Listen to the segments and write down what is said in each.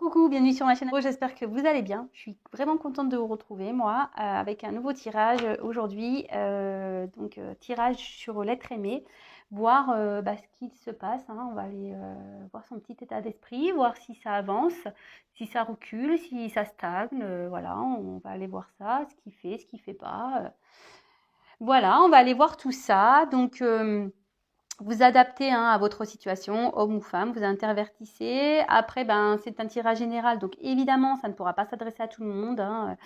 Coucou, bienvenue sur ma chaîne. J'espère que vous allez bien. Je suis vraiment contente de vous retrouver, moi, avec un nouveau tirage aujourd'hui. Tirage sur l'être aimé, voir ce qu'il se passe, hein. On va aller voir son petit état d'esprit, voir si ça avance, si ça recule, si ça stagne. Voilà, on va aller voir ça, ce qu'il fait pas. Voilà, on va aller voir tout ça. Vous adaptez à votre situation, homme ou femme, vous intervertissez. Après, c'est un tirage général, donc évidemment, ça ne pourra pas s'adresser à tout le monde, hein.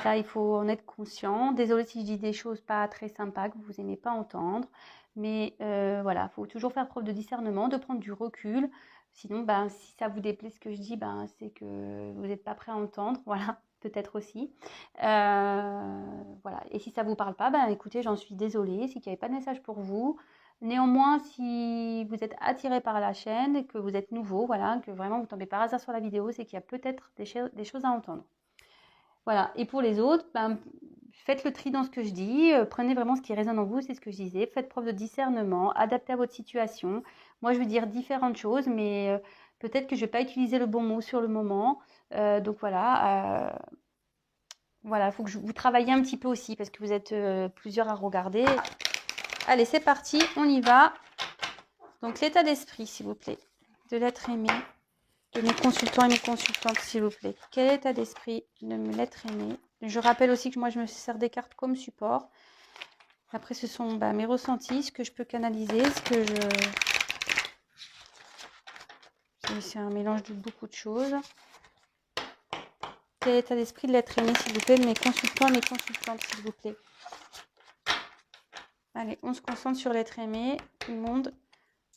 Ça, il faut en être conscient. Désolée si je dis des choses pas très sympas que vous n'aimez pas entendre. Mais voilà, il faut toujours faire preuve de discernement, de prendre du recul. Sinon, si ça vous déplaît ce que je dis, c'est que vous n'êtes pas prêt à entendre. Voilà, peut-être aussi. Voilà. Et si ça ne vous parle pas, écoutez, j'en suis désolée. C'est qu'il n'y avait pas de message pour vous. Néanmoins, si vous êtes attiré par la chaîne, que vous êtes nouveau, voilà, que vraiment vous tombez par hasard sur la vidéo, c'est qu'il y a peut-être des choses à entendre. Voilà. Et pour les autres, faites le tri dans ce que je dis, prenez vraiment ce qui résonne en vous, c'est ce que je disais, faites preuve de discernement, adaptez à votre situation. Moi, je veux dire différentes choses, mais peut-être que je ne vais pas utiliser le bon mot sur le moment. Voilà, il faut que vous travailliez un petit peu aussi, parce que vous êtes plusieurs à regarder. Allez, c'est parti, on y va. Donc, l'état d'esprit, s'il vous plaît, de l'être aimé, de mes consultants et mes consultantes, s'il vous plaît. Quel est l'état d'esprit de l'être aimé? Je rappelle aussi que moi, je me sers des cartes comme support. Après, ce sont mes ressentis, ce que je peux canaliser, c'est un mélange de beaucoup de choses. Quel est l'état d'esprit de l'être aimé, s'il vous plaît, de mes consultants et mes consultantes, s'il vous plaît. Allez, on se concentre sur l'être aimé, tout le monde.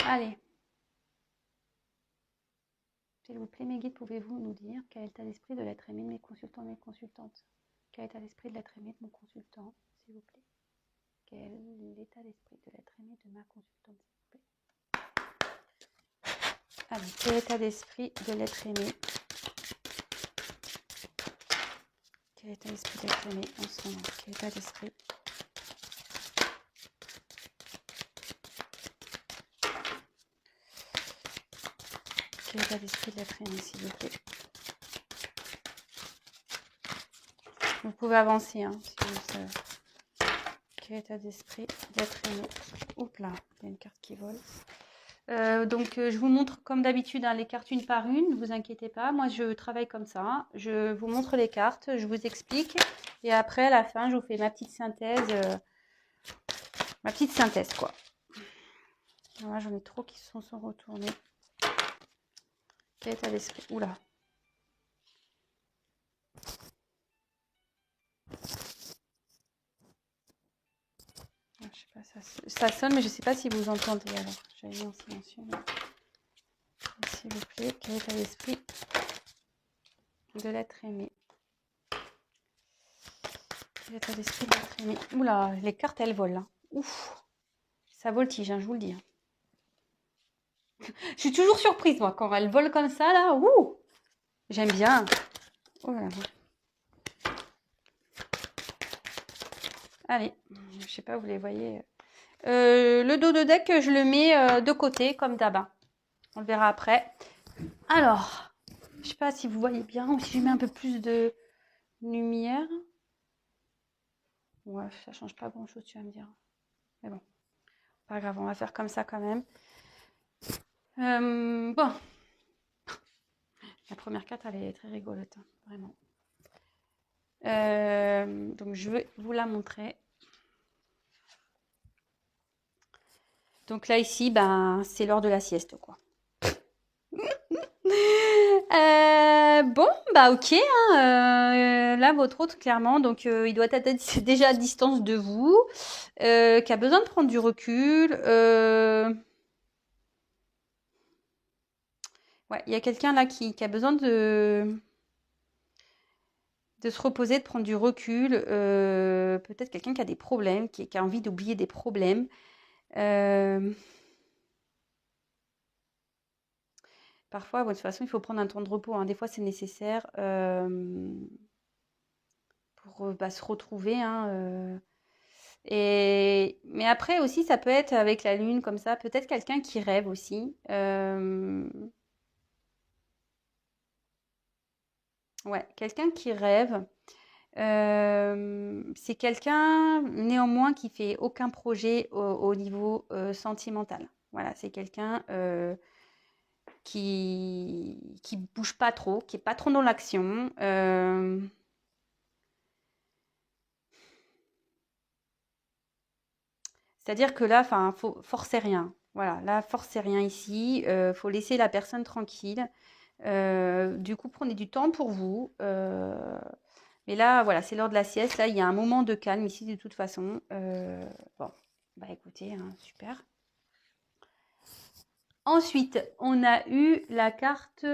Allez. S'il vous plaît, mes guides, pouvez-vous nous dire quel est l'état d'esprit de l'être aimé de mes consultants et mes consultantes? Quel est l'état d'esprit de l'être aimé de mon consultant, s'il vous plaît? Quel est l'état d'esprit de l'être aimé de ma consultante, s'il vous plaît? Allez, quel est l'état d'esprit de l'être aimé? Quel est l'état d'esprit de l'être aimé en ce moment? Quel est l'état d'esprit? Quel est l'état d'esprit de l'être aimé, s'il vous plaît? Vous pouvez avancer, hein, si vous savez. Quel est l'état d'esprit de l'être aimé? Oups là, il y a une carte qui vole. Je vous montre comme d'habitude les cartes une par une, ne vous inquiétez pas. Moi, je travaille comme ça. Je vous montre les cartes, je vous explique. Et après, à la fin, je vous fais ma petite synthèse. Quoi. Voilà, j'en ai trop qui sont retournés. Quel état d'esprit? Oula. Je sais pas, ça sonne, mais je ne sais pas si vous entendez. Alors, j'avais mis en silencieux. S'il vous plaît, quel état d'esprit de l'être aimé? Quel état d'esprit de l'être aimé? Oula, les cartes, elles volent. Hein. Ouf, ça voltige, hein, je vous le dis. Hein. Je suis toujours surprise, moi, quand elles volent comme ça, là. Ouh, j'aime bien. Oh là là. Allez, je sais pas, vous les voyez. Le dos de deck, je le mets de côté, comme d'hab. On le verra après. Alors, je sais pas si vous voyez bien ou si je mets un peu plus de lumière. Ouais, ça change pas grand-chose, tu vas me dire. Mais bon, pas grave, on va faire comme ça quand même. Bon. La première carte, elle est très rigolote, hein, vraiment. Donc, je vais vous la montrer. Donc là, ici, c'est l'heure de la sieste, quoi. Ok. Hein, là, votre autre, clairement, donc il doit être déjà à distance de vous, qui a besoin de prendre du recul. Ouais, il y a quelqu'un là qui a besoin de se reposer, de prendre du recul. Peut-être quelqu'un qui a des problèmes, qui a envie d'oublier des problèmes. Parfois, de toute façon, il faut prendre un temps de repos. Hein. Des fois, c'est nécessaire pour se retrouver. Hein, mais après aussi, ça peut être avec la lune comme ça. Peut-être quelqu'un qui rêve aussi. Ouais, quelqu'un qui rêve. C'est quelqu'un néanmoins qui fait aucun projet au niveau sentimental. Voilà, c'est quelqu'un qui bouge pas trop, qui est pas trop dans l'action. C'est-à-dire que là, enfin, faut forcer rien. Voilà, là, forcez rien ici. Faut laisser la personne tranquille. Du coup, prenez du temps pour vous. Mais là, voilà, c'est l'heure de la sieste. Là, il y a un moment de calme ici, de toute façon. Bon, bah écoutez, hein, super. Ensuite, on a eu la carte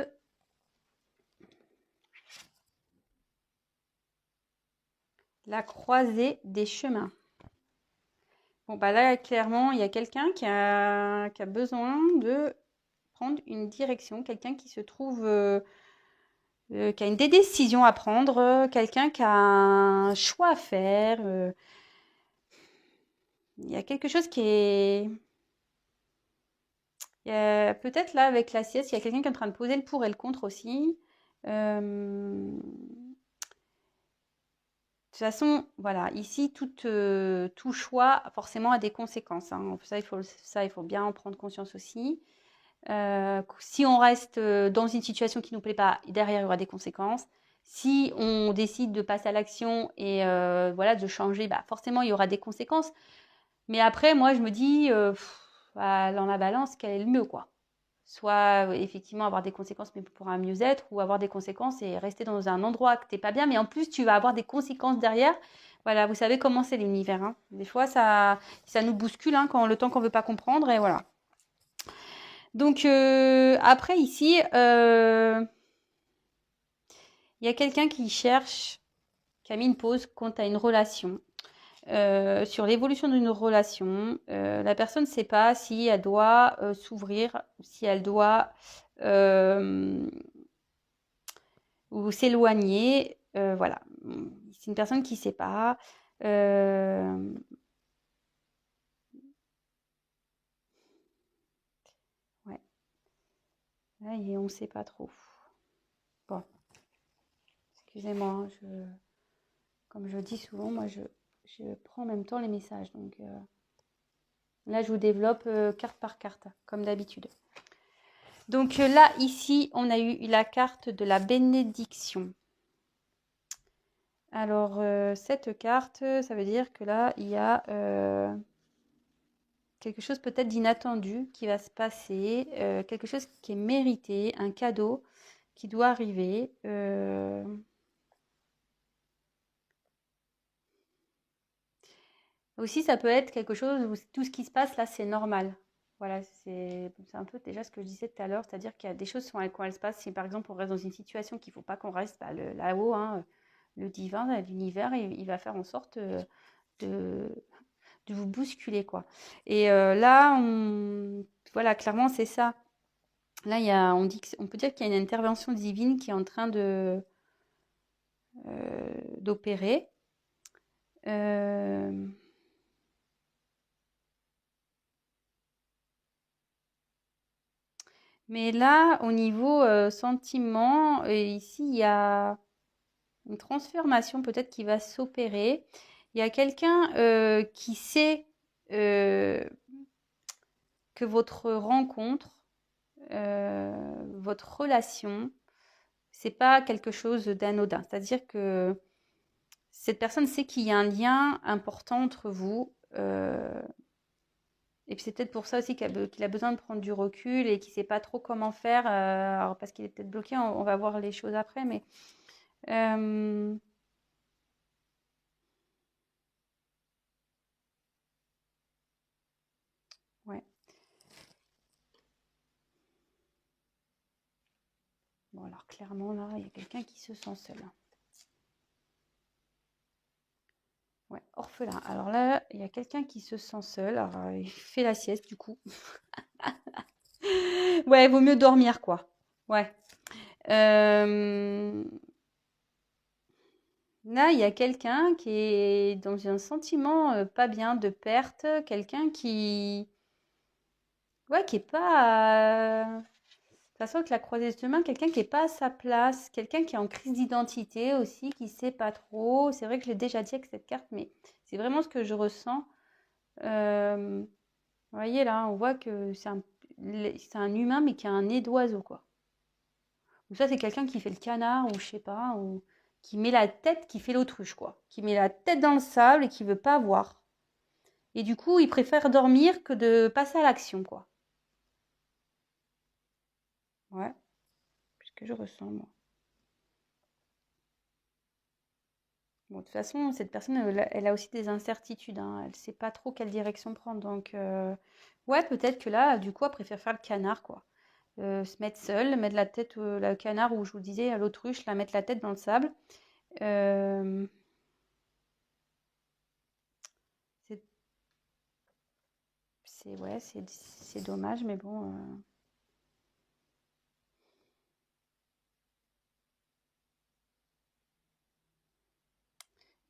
la croisée des chemins. Bon, bah là, clairement, il y a quelqu'un qui a besoin de prendre une direction, quelqu'un qui se trouve, qui a une des décisions à prendre, quelqu'un qui a un choix à faire. Il y a quelque chose qui est... Peut-être là, avec la sieste, il y a quelqu'un qui est en train de poser le pour et le contre aussi. De toute façon, voilà, ici, tout choix forcément a des conséquences, hein. Ça, il faut bien en prendre conscience aussi. Si on reste dans une situation qui ne nous plaît pas, derrière, il y aura des conséquences. Si on décide de passer à l'action et voilà, de changer, bah, forcément, il y aura des conséquences. Mais après, moi, je me dis, bah, dans la balance, quel est le mieux, quoi. Soit effectivement avoir des conséquences, mais pour un mieux-être, ou avoir des conséquences et rester dans un endroit que t'es pas bien, mais en plus, tu vas avoir des conséquences derrière. Voilà, vous savez comment c'est l'univers, hein. Des fois, ça nous bouscule, hein, quand le temps qu'on veut pas comprendre, et voilà. Donc, après, ici, il y a quelqu'un qui a mis une pause quant à une relation. Sur l'évolution d'une relation, la personne ne sait pas si elle doit s'ouvrir, si elle doit ou s'éloigner. Voilà, c'est une personne qui ne sait pas. Euh, ouais, là, on ne sait pas trop. Bon, excusez-moi, hein, comme je dis souvent, moi je prends en même temps les messages. Donc là, je vous développe carte par carte, comme d'habitude. Donc là, ici, on a eu la carte de la bénédiction. Alors, cette carte, ça veut dire que là, il y a quelque chose peut-être d'inattendu qui va se passer, quelque chose qui est mérité, un cadeau qui doit arriver. Aussi, ça peut être quelque chose où tout ce qui se passe là, c'est normal. Voilà, c'est un peu déjà ce que je disais tout à l'heure, c'est-à-dire qu'il y a des choses quand elles se passent. Si par exemple on reste dans une situation qu'il ne faut pas qu'on reste, bah, là-haut, hein, le divin, l'univers, il va faire en sorte de, de vous bousculer, quoi. Et là, voilà, clairement, c'est ça. Là, on peut dire qu'il y a une intervention divine qui est en train d'opérer. Euh, mais là, au niveau sentiment, ici, il y a une transformation peut-être qui va s'opérer. Il y a quelqu'un qui sait que votre rencontre, votre relation, c'est pas quelque chose d'anodin. C'est-à-dire que cette personne sait qu'il y a un lien important entre vous. Et puis c'est peut-être pour ça aussi qu'il a besoin de prendre du recul et qu'il ne sait pas trop comment faire. Alors parce qu'il est peut-être bloqué, on va voir les choses après. Mais euh, ouais. Bon alors clairement là, il y a quelqu'un qui se sent seul. Ouais, orphelin. Alors là, il y a quelqu'un qui se sent seul. Alors, il fait la sieste du coup. Ouais, vaut mieux dormir quoi. Ouais. Euh, Là, il y a quelqu'un qui est dans un sentiment pas bien de perte, quelqu'un qui, ouais, qui est pas. façon, avec la croisée de main, quelqu'un qui n'est pas à sa place, quelqu'un qui est en crise d'identité aussi, qui ne sait pas trop. C'est vrai que je l'ai déjà dit avec cette carte, mais c'est vraiment ce que je ressens. Vous voyez là, on voit que c'est un humain, mais qui a un nez d'oiseau, quoi. Ou ça, c'est quelqu'un qui fait le canard, ou je sais pas, ou qui met la tête, qui fait l'autruche, quoi. Qui met la tête dans le sable et qui veut pas voir. Et du coup, il préfère dormir que de passer à l'action, quoi. Ouais, c'est ce que je ressens, moi. Bon, de toute façon, cette personne, elle a aussi des incertitudes, hein. Elle ne sait pas trop quelle direction prendre. Donc, ouais, peut-être que là, du coup, elle préfère faire le canard, quoi. Se mettre seule, mettre la tête, le canard, ou je vous disais, l'autruche, la mettre la tête dans le sable. Euh, c'est, ouais, c'est dommage, mais bon.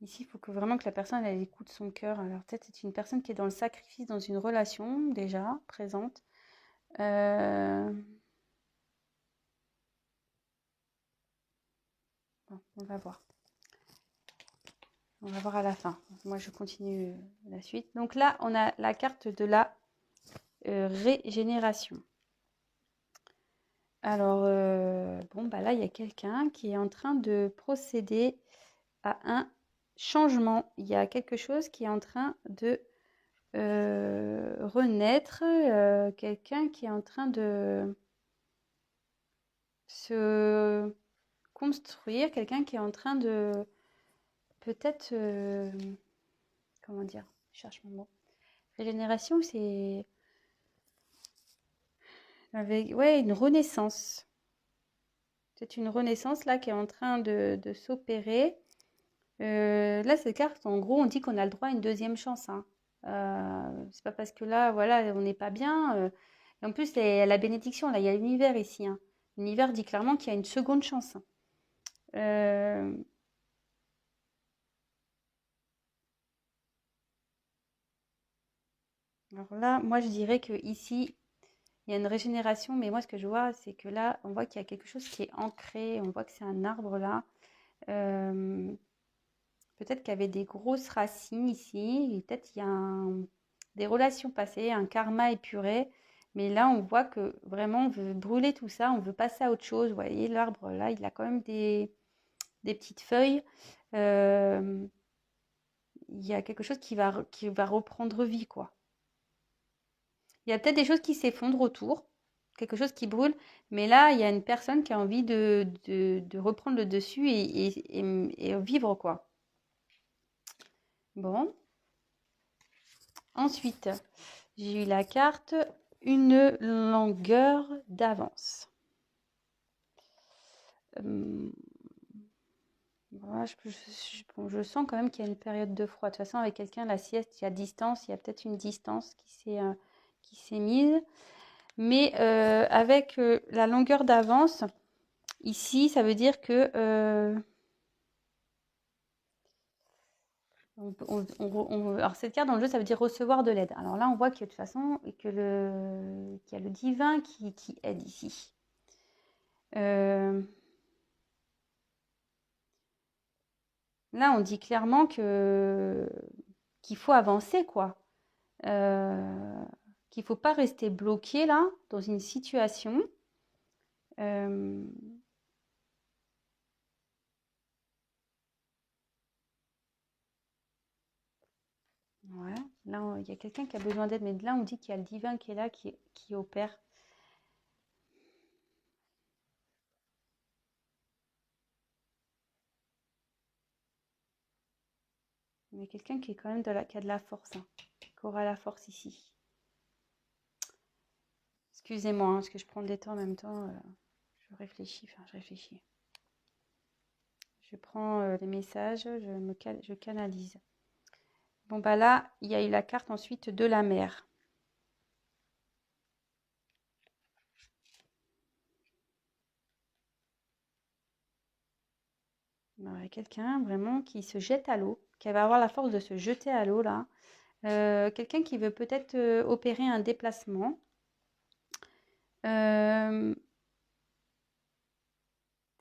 Ici, il faut que vraiment que la personne, elle écoute son cœur. Alors, peut-être c'est une personne qui est dans le sacrifice, dans une relation déjà présente. Bon, on va voir. On va voir à la fin. Moi, je continue la suite. Donc là, on a la carte de la régénération. Alors, bon, bah là, il y a quelqu'un qui est en train de procéder à un changement. Il y a quelque chose qui est en train de renaître. Quelqu'un qui est en train de se construire. Quelqu'un qui est en train de peut-être... comment dire? Je cherche mon mot. Régénération, c'est... Avec, ouais, une renaissance. C'est une renaissance là qui est en train de s'opérer. Là, cette carte, en gros, on dit qu'on a le droit à une deuxième chance, hein. C'est pas parce que là, voilà, on n'est pas bien. Et en plus, la bénédiction, là, il y a l'univers ici, hein. L'univers dit clairement qu'il y a une seconde chance. Euh, alors là, moi, je dirais que ici, il y a une régénération, mais moi, ce que je vois, c'est que là, on voit qu'il y a quelque chose qui est ancré. On voit que c'est un arbre là. Euh, Peut-être qu'il y avait des grosses racines ici, et peut-être il y a des relations passées, un karma épuré. Mais là, on voit que vraiment, on veut brûler tout ça, on veut passer à autre chose. Vous voyez, l'arbre, là, il a quand même des petites feuilles. Euh, il y a quelque chose qui va reprendre vie, quoi. Il y a peut-être des choses qui s'effondrent autour, quelque chose qui brûle. Mais là, il y a une personne qui a envie de reprendre le dessus et vivre, quoi. Bon. Ensuite, j'ai eu la carte une longueur d'avance. Voilà, bon, je sens quand même qu'il y a une période de froid. De toute façon, avec quelqu'un, la sieste, il y a distance, il y a peut-être une distance qui s'est mise. Mais avec la longueur d'avance, ici, ça veut dire que alors cette carte dans le jeu, ça veut dire recevoir de l'aide. Alors là, on voit que de toute façon, qu'il y a le divin qui aide ici. Là, on dit clairement qu'il faut avancer, quoi. Qu'il ne faut pas rester bloqué là, dans une situation. Euh, ouais, là, il y a quelqu'un qui a besoin d'aide, mais là, on dit qu'il y a le divin qui est là, qui opère. Il y a quelqu'un qui est quand même qui a de la force, hein, qui aura la force ici. Excusez-moi, hein, parce que je prends des temps en même temps. Je réfléchis, enfin, je réfléchis. Je prends les messages, je canalise. Bon, bah là, il y a eu la carte ensuite de la mer. Alors, il y a quelqu'un vraiment qui se jette à l'eau, qui va avoir la force de se jeter à l'eau là. Quelqu'un qui veut peut-être opérer un déplacement. Euh,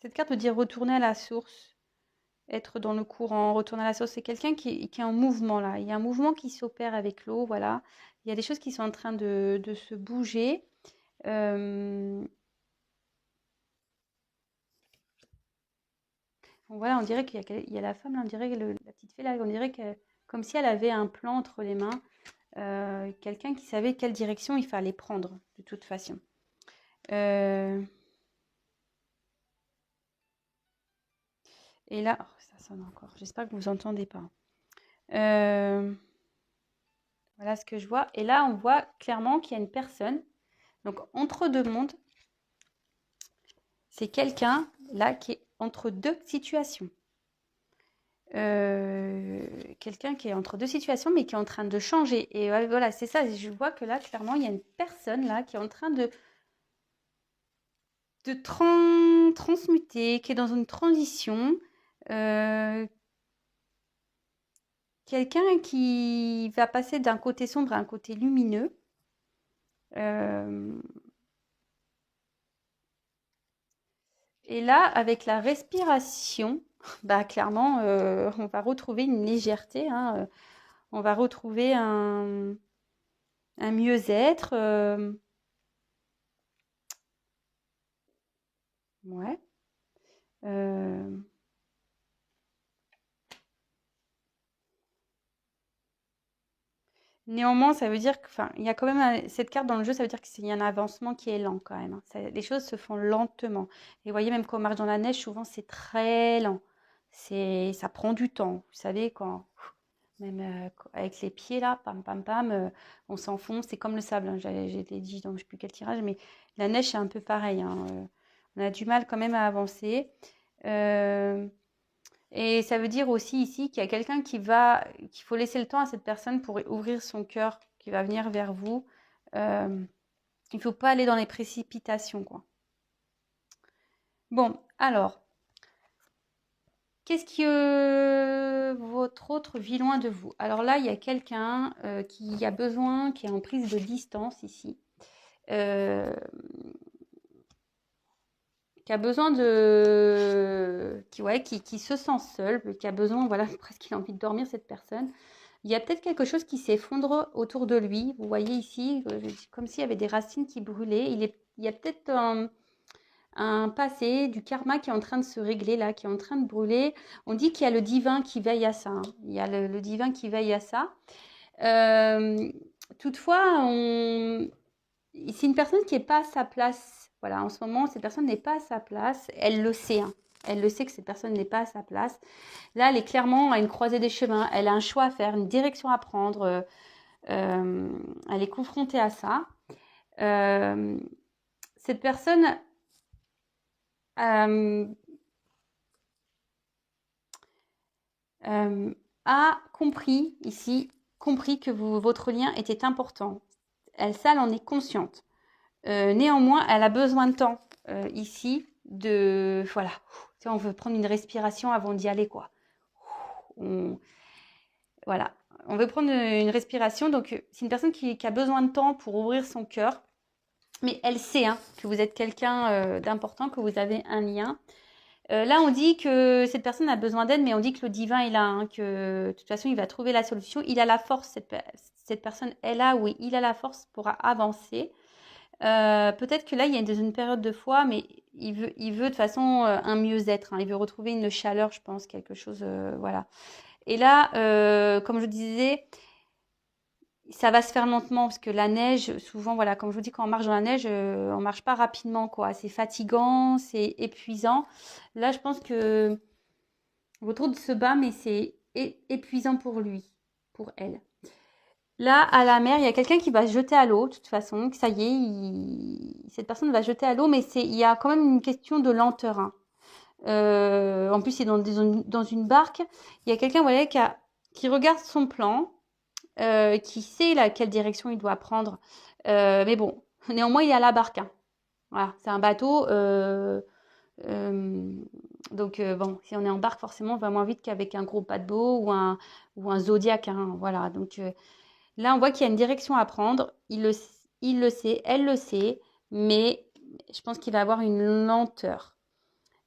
Cette carte veut dire retourner à la source, être dans le courant, retourner à la source. C'est quelqu'un qui est en mouvement là. Il y a un mouvement qui s'opère avec l'eau, voilà. Il y a des choses qui sont en train de se bouger. Euh, voilà, on dirait qu'il y a la femme, là, on dirait la petite fille là, on dirait que comme si elle avait un plan entre les mains. Quelqu'un qui savait quelle direction il fallait prendre, de toute façon. Euh, et là, oh, ça sonne encore. J'espère que vous entendez pas. Voilà ce que je vois. Et là, on voit clairement qu'il y a une personne. Donc, entre deux mondes, c'est quelqu'un là qui est entre deux situations. Quelqu'un qui est entre deux situations, mais qui est en train de changer. Et voilà, c'est ça. Je vois que là, clairement, il y a une personne là qui est en train de transmuter, qui est dans une transition. Quelqu'un qui va passer d'un côté sombre à un côté lumineux. Et là, avec la respiration, bah, clairement, on va retrouver une légèreté, hein, on va retrouver un mieux-être. Ouais. Néanmoins, ça veut dire que, enfin, il y a quand même cette carte dans le jeu, ça veut dire qu'il y a un avancement qui est lent quand même, hein. Les choses se font lentement. Et vous voyez, même quand on marche dans la neige, souvent c'est très lent. Ça prend du temps. Vous savez, quand même avec les pieds là, pam pam pam, on s'enfonce. C'est comme le sable, hein. J'ai dit, donc je ne sais plus quel tirage, mais la neige c'est un peu pareil, hein. On a du mal quand même à avancer. Euh, et ça veut dire aussi ici qu'il y a quelqu'un qu'il faut laisser le temps à cette personne pour ouvrir son cœur, qui va venir vers vous. Il ne faut pas aller dans les précipitations, quoi. Bon, alors, qu'est-ce que votre autre vit loin de vous? Alors là, il y a quelqu'un qui a besoin, qui est en prise de distance ici. Qui a besoin qui se sent seul, qui a besoin, voilà, presque il a envie de dormir, cette personne. Il y a peut-être quelque chose qui s'effondre autour de lui. Vous voyez ici, comme s'il y avait des racines qui brûlaient. Il y a peut-être un passé, du karma qui est en train de se régler là, qui est en train de brûler. On dit qu'il y a le divin qui veille à ça, hein. Il y a le divin qui veille à ça. Toutefois, c'est une personne qui n'est pas à sa place. Voilà, en ce moment, cette personne n'est pas à sa place. Elle le sait, hein. Elle le sait que cette personne n'est pas à sa place. Là, elle est clairement à une croisée des chemins. Elle a un choix à faire, une direction à prendre. Elle est confrontée à ça. Cette personne a compris ici, que votre lien était important. Ça, elle en est consciente. Néanmoins, elle a besoin de temps ici voilà. On veut prendre une respiration avant d'y aller, quoi. Voilà. On veut prendre une respiration. Donc, c'est une personne qui a besoin de temps pour ouvrir son cœur. Mais elle sait, hein, que vous êtes quelqu'un d'important, que vous avez un lien. Là, on dit que cette personne a besoin d'aide, mais on dit que le divin est là, hein, que de toute façon, il va trouver la solution. Il a la force, cette personne est là, oui, il a la force pour avancer. Peut-être que là, il est dans une période de foi, mais il veut de toute façon un mieux-être, hein. Il veut retrouver une chaleur, je pense, quelque chose, voilà. Et là, comme je disais, ça va se faire lentement parce que la neige, souvent, voilà, comme je vous dis, quand on marche dans la neige, on marche pas rapidement, quoi. C'est fatigant, c'est épuisant. Là, je pense que votre autre se bat, mais c'est épuisant pour lui, pour elle. Là, à la mer, il y a quelqu'un qui va se jeter à l'eau, de toute façon. Ça y est, cette personne va se jeter à l'eau, mais il y a quand même une question de lenteur, hein. En plus, il est dans une barque. Il y a quelqu'un, voilà, qui regarde son plan, qui sait quelle direction il doit prendre. Mais bon, néanmoins, il est à la barque, hein. Voilà, c'est un bateau. Donc, bon, si on est en barque, forcément, on va moins vite qu'avec un gros paquebot ou un Zodiac, hein. Voilà, donc là, on voit qu'il y a une direction à prendre. Il le sait, elle le sait, mais je pense qu'il va avoir une lenteur.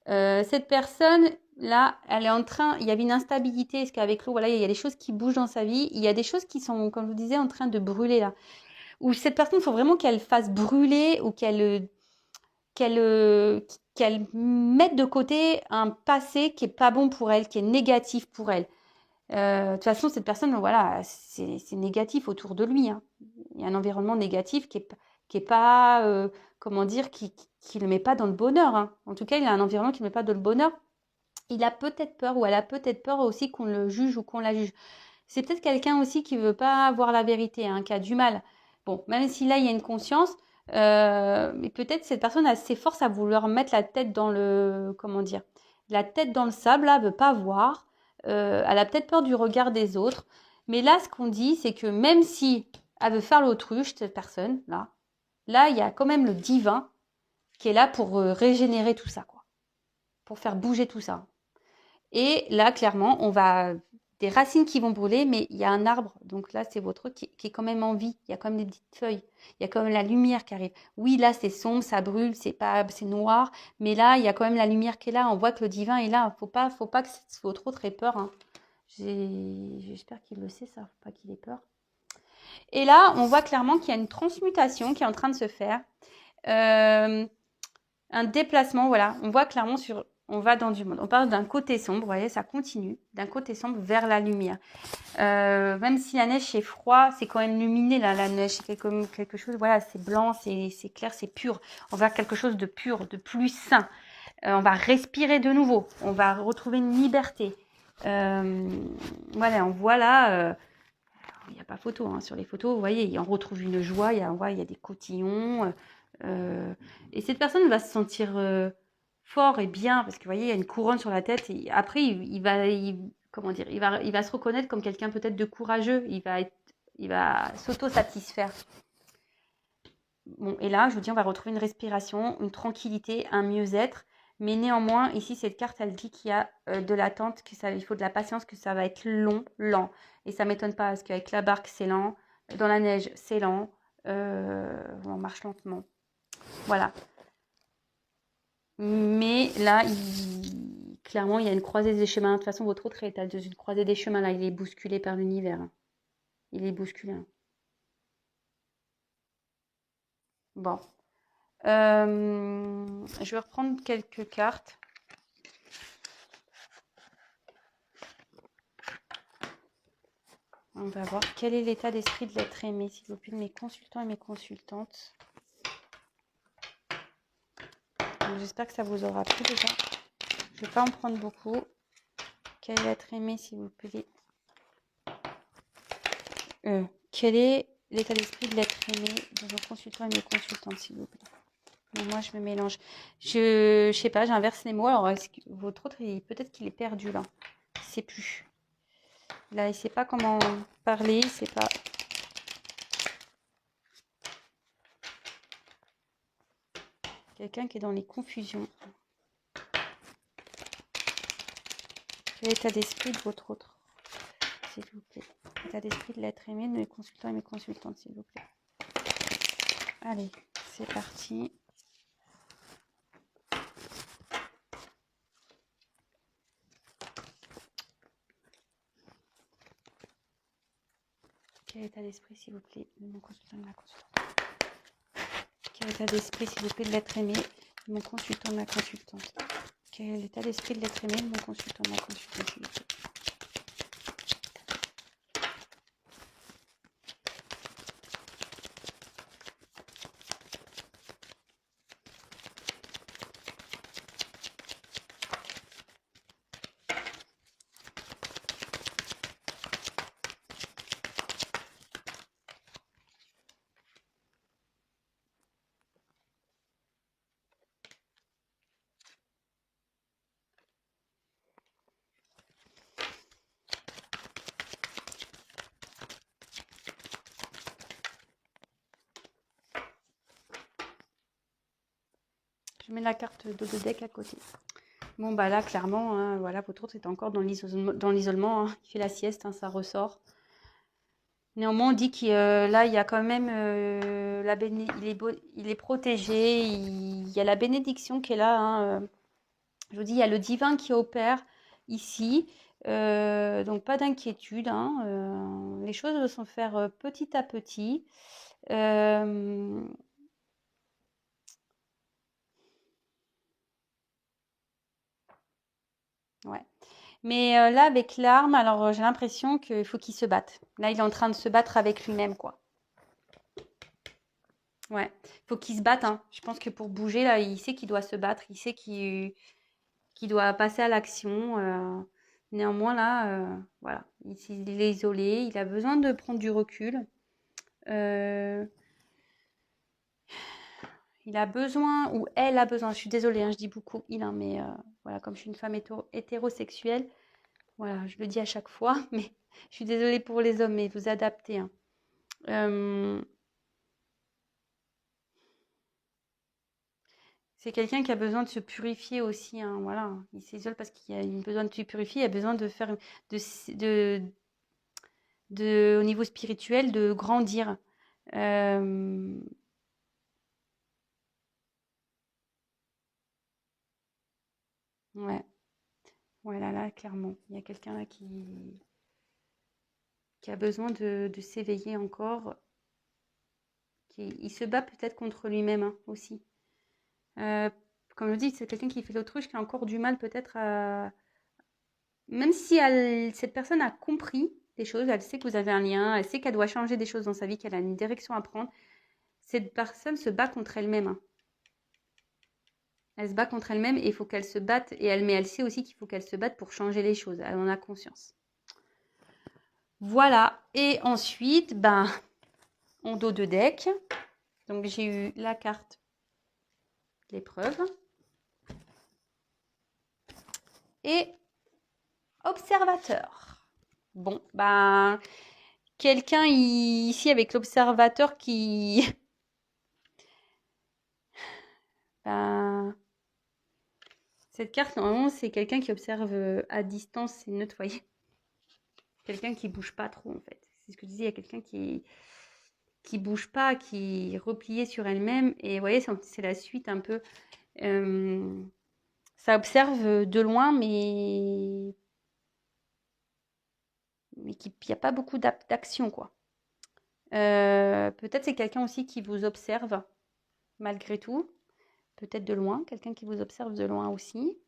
Cette personne, là, elle est en train, il y avait une instabilité, parce qu'avec l'eau, voilà, il y a des choses qui bougent dans sa vie, il y a des choses qui sont, comme je vous disais, en train de brûler là. Ou cette personne, il faut vraiment qu'elle fasse brûler ou qu'elle euh, qu'elle mette de côté un passé qui est pas bon pour elle, qui est négatif pour elle. De toute façon, cette personne, voilà, c'est négatif autour de lui, hein. Il y a un environnement négatif qui est pas, comment dire, qui le met pas dans le bonheur, hein. En tout cas, il a un environnement qui ne met pas dans le bonheur. Il a peut-être peur ou elle a peut-être peur aussi qu'on le juge ou qu'on la juge. C'est peut-être quelqu'un aussi qui veut pas voir la vérité, hein, qui a du mal. Bon, même si là, il y a une conscience, mais peut-être cette personne a ses forces à vouloir mettre la tête dans le, comment dire, la tête dans le sable, là, veut pas voir. Elle a peut-être peur du regard des autres. Mais là, ce qu'on dit, c'est que même si elle veut faire l'autruche, cette personne, là, il y a quand même le divin qui est là pour régénérer tout ça, quoi. Pour faire bouger tout ça. Et là, clairement, on va des racines qui vont brûler, mais il y a un arbre. Donc là, c'est votre truc qui est quand même en vie. Il y a quand même des petites feuilles. Il y a quand même la lumière qui arrive. Oui, là, c'est sombre, ça brûle, c'est noir. Mais là, il y a quand même la lumière qui est là. On voit que le divin est là. Faut pas que votre autre ait peur, hein. J'espère qu'il le sait, ça. Faut pas qu'il ait peur. Et là, on voit clairement qu'il y a une transmutation qui est en train de se faire. Un déplacement, voilà. On voit clairement on va dans du monde. On parle d'un côté sombre, vous voyez, ça continue, d'un côté sombre vers la lumière. Même si la neige, c'est froid, c'est quand même luminé, là, la neige. C'est quelque chose, voilà, c'est blanc, c'est clair, c'est pur. On va vers quelque chose de pur, de plus sain. On va respirer de nouveau. On va retrouver une liberté. Voilà, on voit là... il n'y a pas photo, hein. Sur les photos, vous voyez, on retrouve une joie, il y a des cotillons. Et cette personne va se sentir fort et bien, parce que vous voyez, il y a une couronne sur la tête. Et après, comment dire, il va se reconnaître comme quelqu'un peut-être de courageux. Il va s'auto-satisfaire. Bon, et là, je vous dis, on va retrouver une respiration, une tranquillité, un mieux-être. Mais néanmoins, ici, cette carte, elle dit qu'il y a de l'attente, il faut de la patience, que ça va être long, lent. Et ça ne m'étonne pas, parce qu'avec la barque, c'est lent. Dans la neige, c'est lent. On marche lentement. Voilà. Mais là, clairement, il y a une croisée des chemins. De toute façon, votre autre est dans une croisée des chemins. Là, il est bousculé par l'univers, hein. Il est bousculé, hein. Bon. Je vais reprendre quelques cartes. On va voir quel est l'état d'esprit de l'être aimé, s'il vous plaît, de mes consultants et mes consultantes. J'espère que ça vous aura plu déjà. Je ne vais pas en prendre beaucoup. Quel est l'être aimé, s'il vous plaît? Quel est l'état d'esprit de l'être aimé de vos consultants et mes consultantes, s'il vous plaît? Mais moi, je me mélange. Je sais pas, j'inverse les mots. Alors, est-ce que votre autre, peut-être qu'il est perdu là. Il ne sait plus. Là, il ne sait pas comment parler. Il ne sait pas. Quelqu'un qui est dans les confusions. Quel est l'état d'esprit de votre autre, s'il vous plaît? L'état d'esprit de l'être aimé de mes consultants et mes consultantes, s'il vous plaît. Allez, c'est parti. Quel état d'esprit, s'il vous plaît, de mon consultant et de ma consultante? Quel état d'esprit, s'il vous plaît, de l'être aimé de mon consultant et de ma consultante? Quel est l'état d'esprit de l'être aimé de mon consultant et de ma consultante, s'il vous plaît? Je mets la carte de deck à côté. Bon, bah là, clairement, hein, voilà, votre autre est encore dans l'isolement, hein. Il fait la sieste, hein, ça ressort. Néanmoins, on dit qu'il là, il y a quand même il est protégé. Il y a la bénédiction qui est là, hein, Je vous dis, il y a le divin qui opère ici. Donc, pas d'inquiétude. Hein. Les choses vont se faire petit à petit. Ouais. Mais là, avec l'arme, alors j'ai l'impression qu'il faut qu'il se batte. Là, il est en train de se battre avec lui-même, quoi. Ouais, faut qu'il se batte, hein. Je pense que pour bouger, là, il sait qu'il doit se battre, il sait qu'il doit passer à l'action. Néanmoins, là, voilà, il est isolé, il a besoin de prendre du recul. Euh, il a besoin, ou elle a besoin, je suis désolée, hein, je dis beaucoup il, hein, mais voilà, comme je suis une femme hétérosexuelle, voilà, je le dis à chaque fois, mais je suis désolée pour les hommes, mais vous adaptez, hein. C'est quelqu'un qui a besoin de se purifier aussi, hein, voilà. Il s'isole parce qu'il a besoin de se purifier, il a besoin de faire, de, au niveau spirituel, de grandir. Euh, ouais, voilà, là, clairement. Il y a quelqu'un là qui a besoin de s'éveiller encore. Il se bat peut-être contre lui-même, hein, aussi. Euh, Comme je dis, c'est quelqu'un qui fait l'autruche, qui a encore du mal peut-être à... Même si cette personne a compris des choses, elle sait que vous avez un lien, elle sait qu'elle doit changer des choses dans sa vie, qu'elle a une direction à prendre, cette personne se bat contre elle-même, hein. Elle se bat contre elle-même et il faut qu'elle se batte. Mais elle sait aussi qu'il faut qu'elle se batte pour changer les choses. Elle en a conscience. Voilà. Et ensuite, ben, en dos de deck, donc j'ai eu la carte l'épreuve et observateur. Bon, ben, quelqu'un ici avec l'observateur qui... Ben, cette carte, normalement, c'est quelqu'un qui observe à distance, c'est neutre, voyez. Quelqu'un qui bouge pas trop, en fait. C'est ce que je disais, il y a quelqu'un qui bouge pas, qui est repliée sur elle-même. Et vous voyez, c'est la suite un peu. Ça observe de loin, mais il n'y a pas beaucoup d'action, quoi. Peut-être c'est quelqu'un aussi qui vous observe, malgré tout. Peut-être de loin, quelqu'un qui vous observe de loin aussi.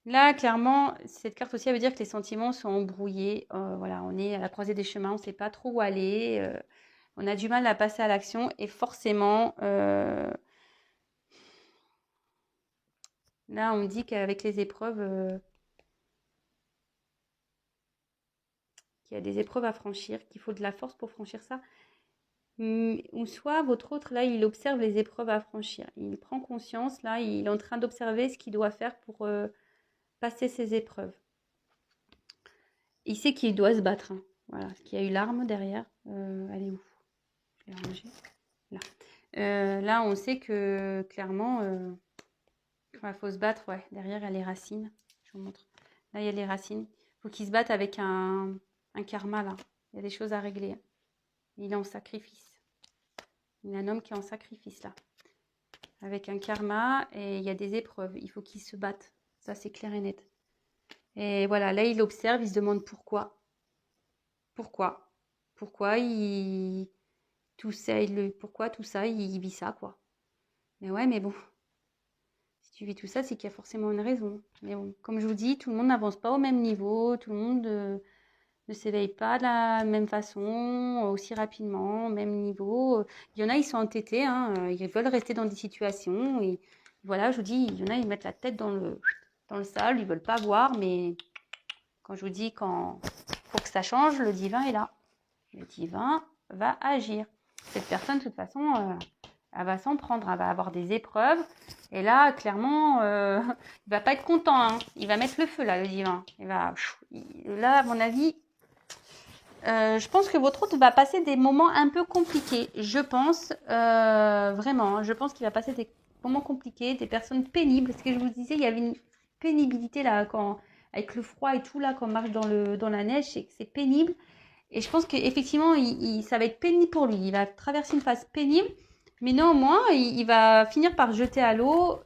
Là, clairement, cette carte aussi, elle veut dire que les sentiments sont embrouillés. Voilà, on est à la croisée des chemins, on ne sait pas trop où aller. On a du mal à passer à l'action et forcément, là, on dit qu'avec les épreuves, qu'il y a des épreuves à franchir, qu'il faut de la force pour franchir ça. Ou soit votre autre, là, il observe les épreuves à franchir. Il prend conscience, là, il est en train d'observer ce qu'il doit faire pour passer ces épreuves. Il sait qu'il doit se battre, hein. Voilà, qu'il y a eu l'arme derrière. Elle est où? Je l'ai rangée. Là. Là, on sait que clairement, il faut se battre. Ouais, derrière, il y a les racines. Je vous montre. Là, il y a les racines. Il faut qu'il se batte avec un karma, là. Il y a des choses à régler. Il est en sacrifice. Il y a un homme qui est en sacrifice, là. Avec un karma et il y a des épreuves. Il faut qu'il se batte. Ça, c'est clair et net. Et voilà, là, il observe, il se demande pourquoi. Pourquoi tout ça, pourquoi tout ça, il vit ça, quoi. Mais ouais, mais bon, si tu vis tout ça, c'est qu'il y a forcément une raison. Mais bon, comme je vous dis, tout le monde n'avance pas au même niveau, tout le monde ne s'éveille pas de la même façon, aussi rapidement, au même niveau. Il y en a, ils sont entêtés, hein, ils veulent rester dans des situations. Et voilà, je vous dis, il y en a, ils mettent la tête dans le sable, ils veulent pas voir, mais quand je vous dis, pour que ça change, le divin est là. Le divin va agir. Cette personne, de toute façon, elle va s'en prendre, elle va avoir des épreuves. Et là, clairement, il va pas être content, hein. Il va mettre le feu, là, le divin. Là, à mon avis, je pense que votre hôte va passer des moments un peu compliqués. Je pense, vraiment, hein. Je pense qu'il va passer des moments compliqués, des personnes pénibles. Ce que je vous disais, il y avait une pénibilité, là, avec le froid et tout, là, quand on marche dans la neige, c'est pénible. Et je pense qu'effectivement, ça va être pénible pour lui. Il va traverser une phase pénible. Mais néanmoins, il va finir par jeter à l'eau.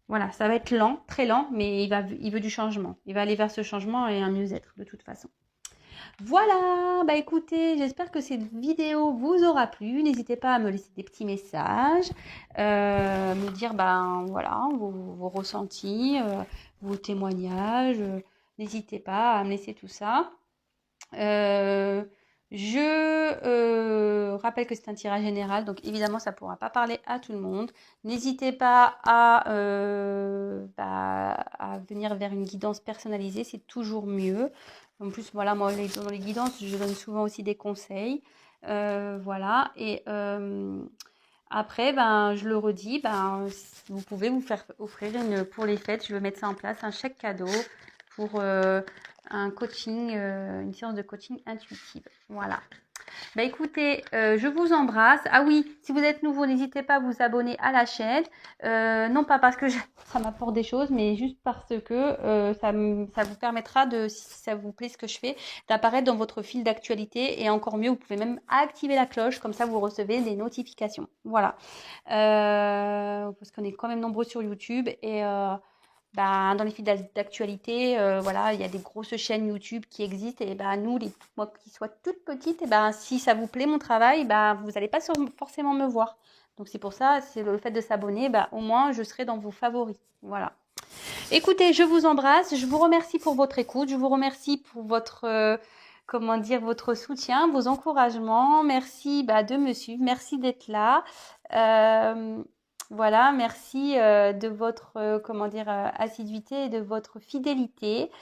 Voilà, ça va être lent, très lent, mais il veut du changement. Il va aller vers ce changement et un mieux-être de toute façon. Voilà, bah écoutez, j'espère que cette vidéo vous aura plu. N'hésitez pas à me laisser des petits messages, me dire voilà vos ressentis, vos témoignages. N'hésitez pas à me laisser tout ça. Je rappelle que c'est un tirage général, donc évidemment ça ne pourra pas parler à tout le monde. N'hésitez pas à venir vers une guidance personnalisée, c'est toujours mieux. En plus, voilà, moi dans les guidances, je donne souvent aussi des conseils. Voilà, et après, je le redis, vous pouvez vous faire offrir pour les fêtes, je vais mettre ça en place, un chèque cadeau pour un coaching, une séance de coaching intuitive. Voilà. Bah écoutez, je vous embrasse. Ah oui, si vous êtes nouveau, n'hésitez pas à vous abonner à la chaîne. Non pas parce que ça m'apporte des choses, mais juste parce que ça vous permettra si ça vous plaît ce que je fais, d'apparaître dans votre fil d'actualité. Et encore mieux, vous pouvez même activer la cloche, comme ça vous recevez des notifications. Voilà. Parce qu'on est quand même nombreux sur YouTube et dans les fils d'actualité, voilà, il y a des grosses chaînes YouTube qui existent et nous, moi qui sois toute petite, et si ça vous plaît mon travail, vous n'allez pas forcément me voir. Donc c'est pour ça, c'est le fait de s'abonner, au moins je serai dans vos favoris. Voilà. Écoutez, je vous embrasse, je vous remercie pour votre écoute, je vous remercie pour votre votre soutien, vos encouragements. Merci de me suivre, merci d'être là. Voilà, merci de votre assiduité et de votre fidélité.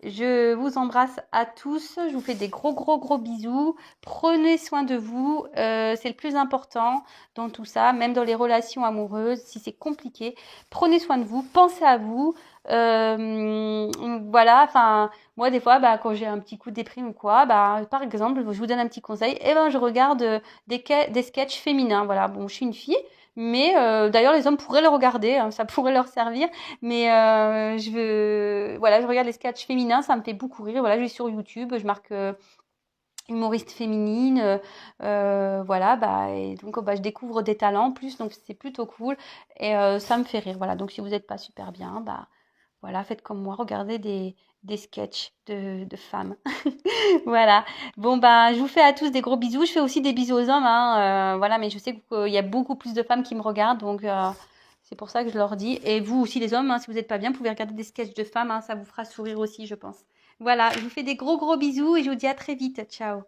Je vous embrasse à tous. Je vous fais des gros bisous. Prenez soin de vous. C'est le plus important dans tout ça, même dans les relations amoureuses, si c'est compliqué. Prenez soin de vous. Pensez à vous. Voilà, enfin, moi des fois, quand j'ai un petit coup de déprime ou quoi, par exemple, je vous donne un petit conseil. Je regarde des sketchs féminins. Voilà, bon, je suis une fille. Mais d'ailleurs, les hommes pourraient le regarder, hein, ça pourrait leur servir. Mais je regarde les sketchs féminins, ça me fait beaucoup rire. Voilà, je vais sur YouTube, je marque humoriste féminine, et donc je découvre des talents en plus, donc c'est plutôt cool et ça me fait rire. Voilà, donc si vous n'êtes pas super bien, voilà, faites comme moi, regardez des sketchs de femmes. Voilà. Bon, je vous fais à tous des gros bisous. Je fais aussi des bisous aux hommes, hein, voilà, mais je sais qu'il y a beaucoup plus de femmes qui me regardent, donc c'est pour ça que je leur dis. Et vous aussi, les hommes, hein, si vous n'êtes pas bien, vous pouvez regarder des sketchs de femmes, hein, ça vous fera sourire aussi, je pense. Voilà, je vous fais des gros bisous et je vous dis à très vite. Ciao.